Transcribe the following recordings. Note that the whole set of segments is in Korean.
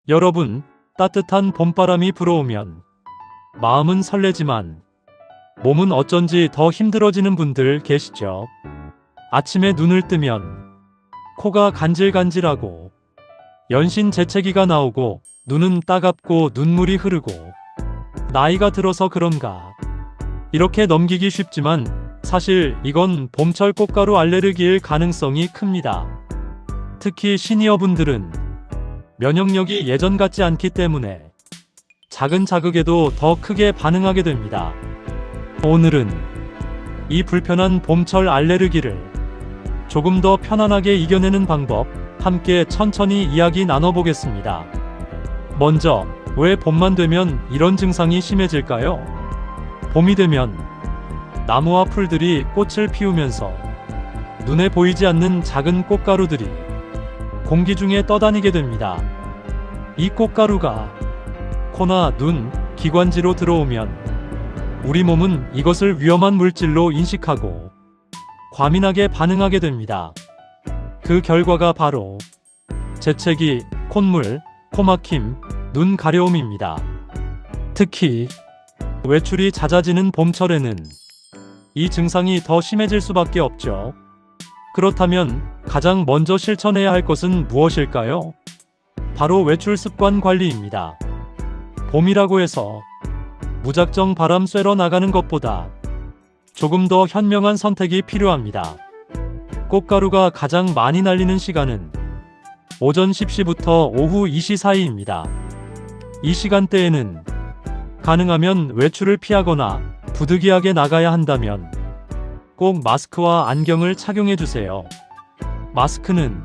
여러분, 따뜻한 봄바람이 불어오면 마음은 설레지만 몸은 어쩐지 더 힘들어지는 분들 계시죠? 아침에 눈을 뜨면 코가 간질간질하고 연신 재채기가 나오고 눈은 따갑고 눈물이 흐르고 나이가 들어서 그런가 이렇게 넘기기 쉽지만 사실 이건 봄철 꽃가루 알레르기일 가능성이 큽니다. 특히 시니어분들은 면역력이 예전 같지 않기 때문에 작은 자극에도 더 크게 반응하게 됩니다. 오늘은 이 불편한 봄철 알레르기를 조금 더 편안하게 이겨내는 방법 함께 천천히 이야기 나눠보겠습니다. 먼저, 왜 봄만 되면 이런 증상이 심해질까요? 봄이 되면 나무와 풀들이 꽃을 피우면서 눈에 보이지 않는 작은 꽃가루들이 공기 중에 떠다니게 됩니다. 이 꽃가루가 코나 눈, 기관지로 들어오면 우리 몸은 이것을 위험한 물질로 인식하고 과민하게 반응하게 됩니다. 그 결과가 바로 재채기, 콧물, 코막힘, 눈 가려움입니다. 특히 외출이 잦아지는 봄철에는 이 증상이 더 심해질 수밖에 없죠. 그렇다면 가장 먼저 실천해야 할 것은 무엇일까요? 바로 외출 습관 관리입니다. 봄이라고 해서 무작정 바람 쐬러 나가는 것보다 조금 더 현명한 선택이 필요합니다. 꽃가루가 가장 많이 날리는 시간은 오전 10시부터 오후 2시 사이입니다. 이 시간대에는 가능하면 외출을 피하거나 부득이하게 나가야 한다면 꼭 마스크와 안경을 착용해 주세요. 마스크는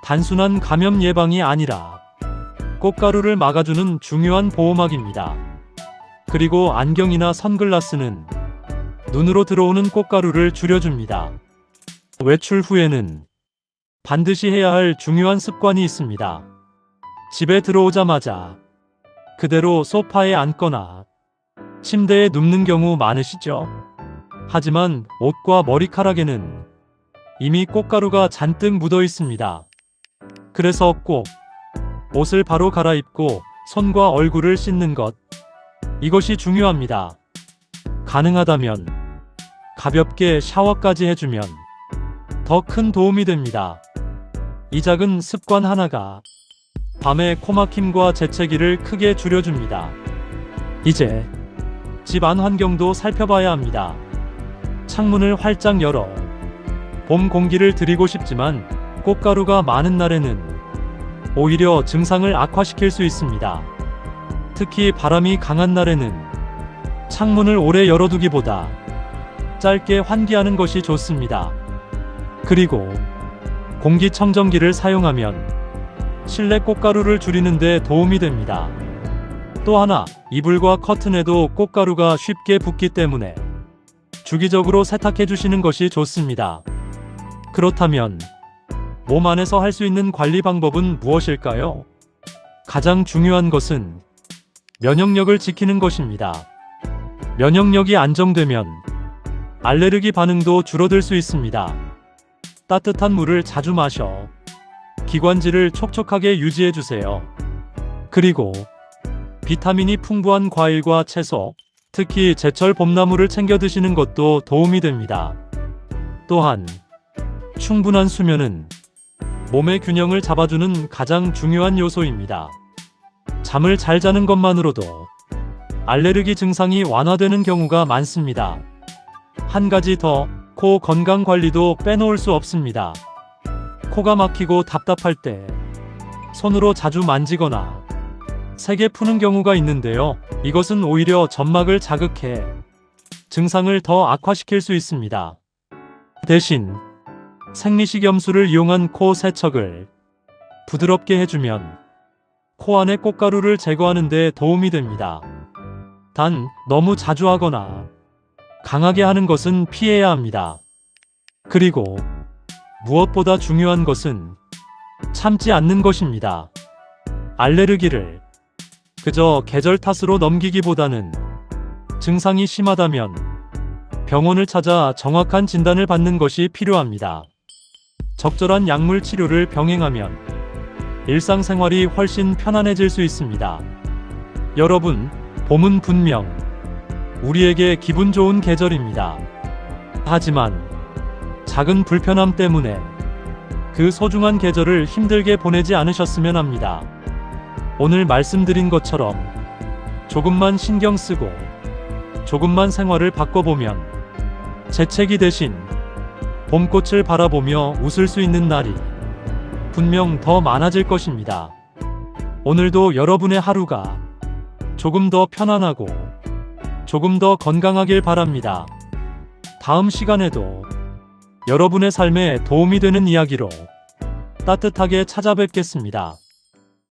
단순한 감염 예방이 아니라 꽃가루를 막아주는 중요한 보호막입니다. 그리고 안경이나 선글라스는 눈으로 들어오는 꽃가루를 줄여줍니다. 외출 후에는 반드시 해야 할 중요한 습관이 있습니다. 집에 들어오자마자 그대로 소파에 앉거나 침대에 눕는 경우 많으시죠? 하지만 옷과 머리카락에는 이미 꽃가루가 잔뜩 묻어 있습니다. 그래서 꼭 옷을 바로 갈아입고 손과 얼굴을 씻는 것, 이것이 중요합니다. 가능하다면 가볍게 샤워까지 해주면 더 큰 도움이 됩니다. 이 작은 습관 하나가 밤에 코막힘과 재채기를 크게 줄여줍니다. 이제 집 안 환경도 살펴봐야 합니다. 창문을 활짝 열어 봄 공기를 들이고 싶지만 꽃가루가 많은 날에는 오히려 증상을 악화시킬 수 있습니다. 특히 바람이 강한 날에는 창문을 오래 열어두기보다 짧게 환기하는 것이 좋습니다. 그리고 공기청정기를 사용하면 실내 꽃가루를 줄이는 데 도움이 됩니다. 또 하나, 이불과 커튼에도 꽃가루가 쉽게 붙기 때문에 주기적으로 세탁해 주시는 것이 좋습니다. 그렇다면 몸 안에서 할 수 있는 관리 방법은 무엇일까요? 가장 중요한 것은 면역력을 지키는 것입니다. 면역력이 안정되면 알레르기 반응도 줄어들 수 있습니다. 따뜻한 물을 자주 마셔 기관지를 촉촉하게 유지해 주세요. 그리고 비타민이 풍부한 과일과 채소, 특히 제철 봄나물을 챙겨 드시는 것도 도움이 됩니다. 또한 충분한 수면은 몸의 균형을 잡아주는 가장 중요한 요소입니다. 잠을 잘 자는 것만으로도 알레르기 증상이 완화되는 경우가 많습니다. 한 가지 더, 코 건강 관리도 빼놓을 수 없습니다. 코가 막히고 답답할 때 손으로 자주 만지거나 세게 푸는 경우가 있는데요. 이것은 오히려 점막을 자극해 증상을 더 악화시킬 수 있습니다. 대신 생리식염수를 이용한 코 세척을 부드럽게 해주면 코 안의 꽃가루를 제거하는 데 도움이 됩니다. 단, 너무 자주 하거나 강하게 하는 것은 피해야 합니다. 그리고 무엇보다 중요한 것은 참지 않는 것입니다. 알레르기를 그저 계절 탓으로 넘기기보다는 증상이 심하다면 병원을 찾아 정확한 진단을 받는 것이 필요합니다. 적절한 약물 치료를 병행하면 일상생활이 훨씬 편안해질 수 있습니다. 여러분, 봄은 분명 우리에게 기분 좋은 계절입니다. 하지만 작은 불편함 때문에 그 소중한 계절을 힘들게 보내지 않으셨으면 합니다. 오늘 말씀드린 것처럼 조금만 신경 쓰고 조금만 생활을 바꿔보면 재채기 대신 봄꽃을 바라보며 웃을 수 있는 날이 분명 더 많아질 것입니다. 오늘도 여러분의 하루가 조금 더 편안하고 조금 더 건강하길 바랍니다. 다음 시간에도 여러분의 삶에 도움이 되는 이야기로 따뜻하게 찾아뵙겠습니다.